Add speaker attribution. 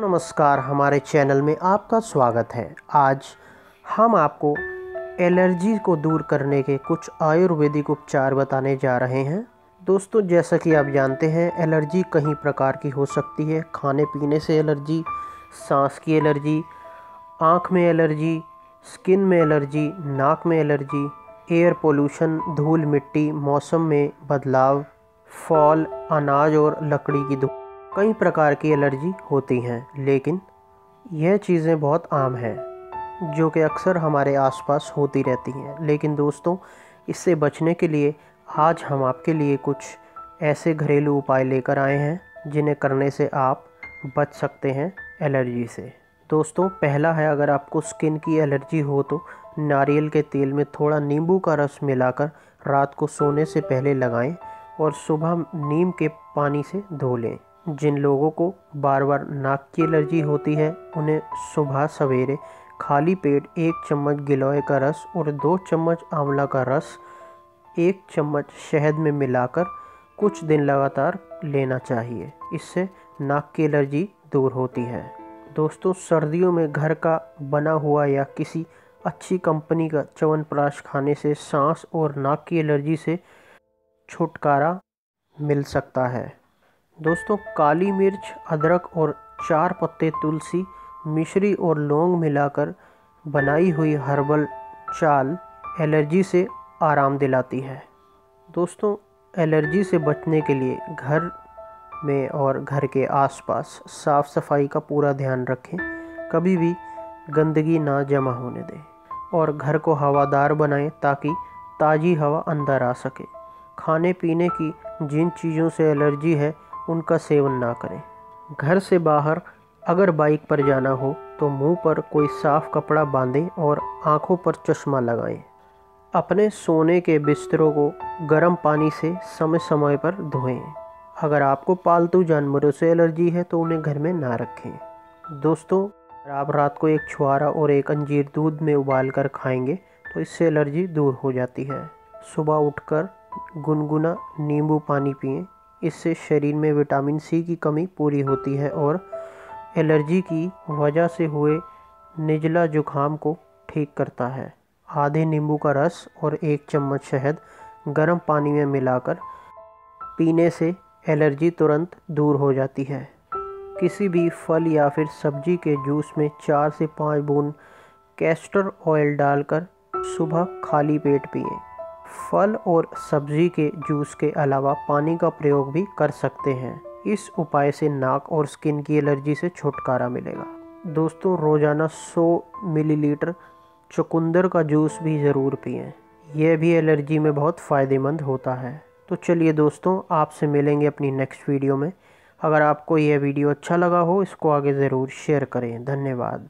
Speaker 1: नमस्कार, हमारे चैनल में आपका स्वागत है। आज हम आपको एलर्जी को दूर करने के कुछ आयुर्वेदिक उपचार बताने जा रहे हैं। दोस्तों, जैसा कि आप जानते हैं, एलर्जी कई प्रकार की हो सकती है। खाने पीने से एलर्जी, सांस की एलर्जी, आँख में एलर्जी, स्किन में एलर्जी, नाक में एलर्जी, एयर पोल्यूशन, धूल मिट्टी, मौसम में बदलाव, फॉल, अनाज और लकड़ी की धूल, कई प्रकार की एलर्जी होती हैं। लेकिन यह चीज़ें बहुत आम हैं जो कि अक्सर हमारे आसपास होती रहती हैं। लेकिन दोस्तों, इससे बचने के लिए आज हम आपके लिए कुछ ऐसे घरेलू उपाय लेकर आए हैं जिन्हें करने से आप बच सकते हैं एलर्जी से। दोस्तों, पहला है, अगर आपको स्किन की एलर्जी हो तो नारियल के तेल में थोड़ा नींबू का रस मिलाकर रात को सोने से पहले लगाएं और सुबह नीम के पानी से धो लें। जिन लोगों को बार बार नाक की एलर्जी होती है, उन्हें सुबह सवेरे खाली पेट 1 चम्मच गिलोय का रस और 2 चम्मच आंवला का रस 1 चम्मच शहद में मिलाकर कुछ दिन लगातार लेना चाहिए। इससे नाक की एलर्जी दूर होती है। दोस्तों, सर्दियों में घर का बना हुआ या किसी अच्छी कंपनी का च्यवनप्राश खाने से सांस और नाक की एलर्जी से छुटकारा मिल सकता है। दोस्तों, काली मिर्च, अदरक और 4 पत्ते तुलसी, मिश्री और लौंग मिलाकर बनाई हुई हर्बल चाल एलर्जी से आराम दिलाती है। दोस्तों, एलर्जी से बचने के लिए घर में और घर के आसपास साफ़ सफाई का पूरा ध्यान रखें। कभी भी गंदगी ना जमा होने दें और घर को हवादार बनाएं ताकि ताज़ी हवा अंदर आ सके। खाने पीने की जिन चीज़ों से एलर्जी है उनका सेवन ना करें। घर से बाहर अगर बाइक पर जाना हो तो मुंह पर कोई साफ कपड़ा बांधें और आंखों पर चश्मा लगाएं। अपने सोने के बिस्तरों को गर्म पानी से समय समय पर धोएं। अगर आपको पालतू जानवरों से एलर्जी है तो उन्हें घर में ना रखें। दोस्तों, अगर आप रात को एक छुआरा और एक अंजीर दूध में उबाल कर खाएंगे तो इससे एलर्जी दूर हो जाती है। सुबह उठकर गुनगुना नींबू पानी पिएं। इससे शरीर में विटामिन सी की कमी पूरी होती है और एलर्जी की वजह से हुए निजला जुखाम को ठीक करता है। आधे नींबू का रस और 1 चम्मच शहद गर्म पानी में मिलाकर पीने से एलर्जी तुरंत दूर हो जाती है। किसी भी फल या फिर सब्जी के जूस में 4 से 5 बूंद कैस्टर ऑयल डालकर सुबह खाली पेट पिएं। फल और सब्जी के जूस के अलावा पानी का प्रयोग भी कर सकते हैं। इस उपाय से नाक और स्किन की एलर्जी से छुटकारा मिलेगा। दोस्तों, रोज़ाना 100 मिलीलीटर चुकंदर का जूस भी ज़रूर पिएं। यह भी एलर्जी में बहुत फ़ायदेमंद होता है। तो चलिए दोस्तों, आपसे मिलेंगे अपनी नेक्स्ट वीडियो में। अगर आपको यह वीडियो अच्छा लगा हो, इसको आगे ज़रूर शेयर करें। धन्यवाद।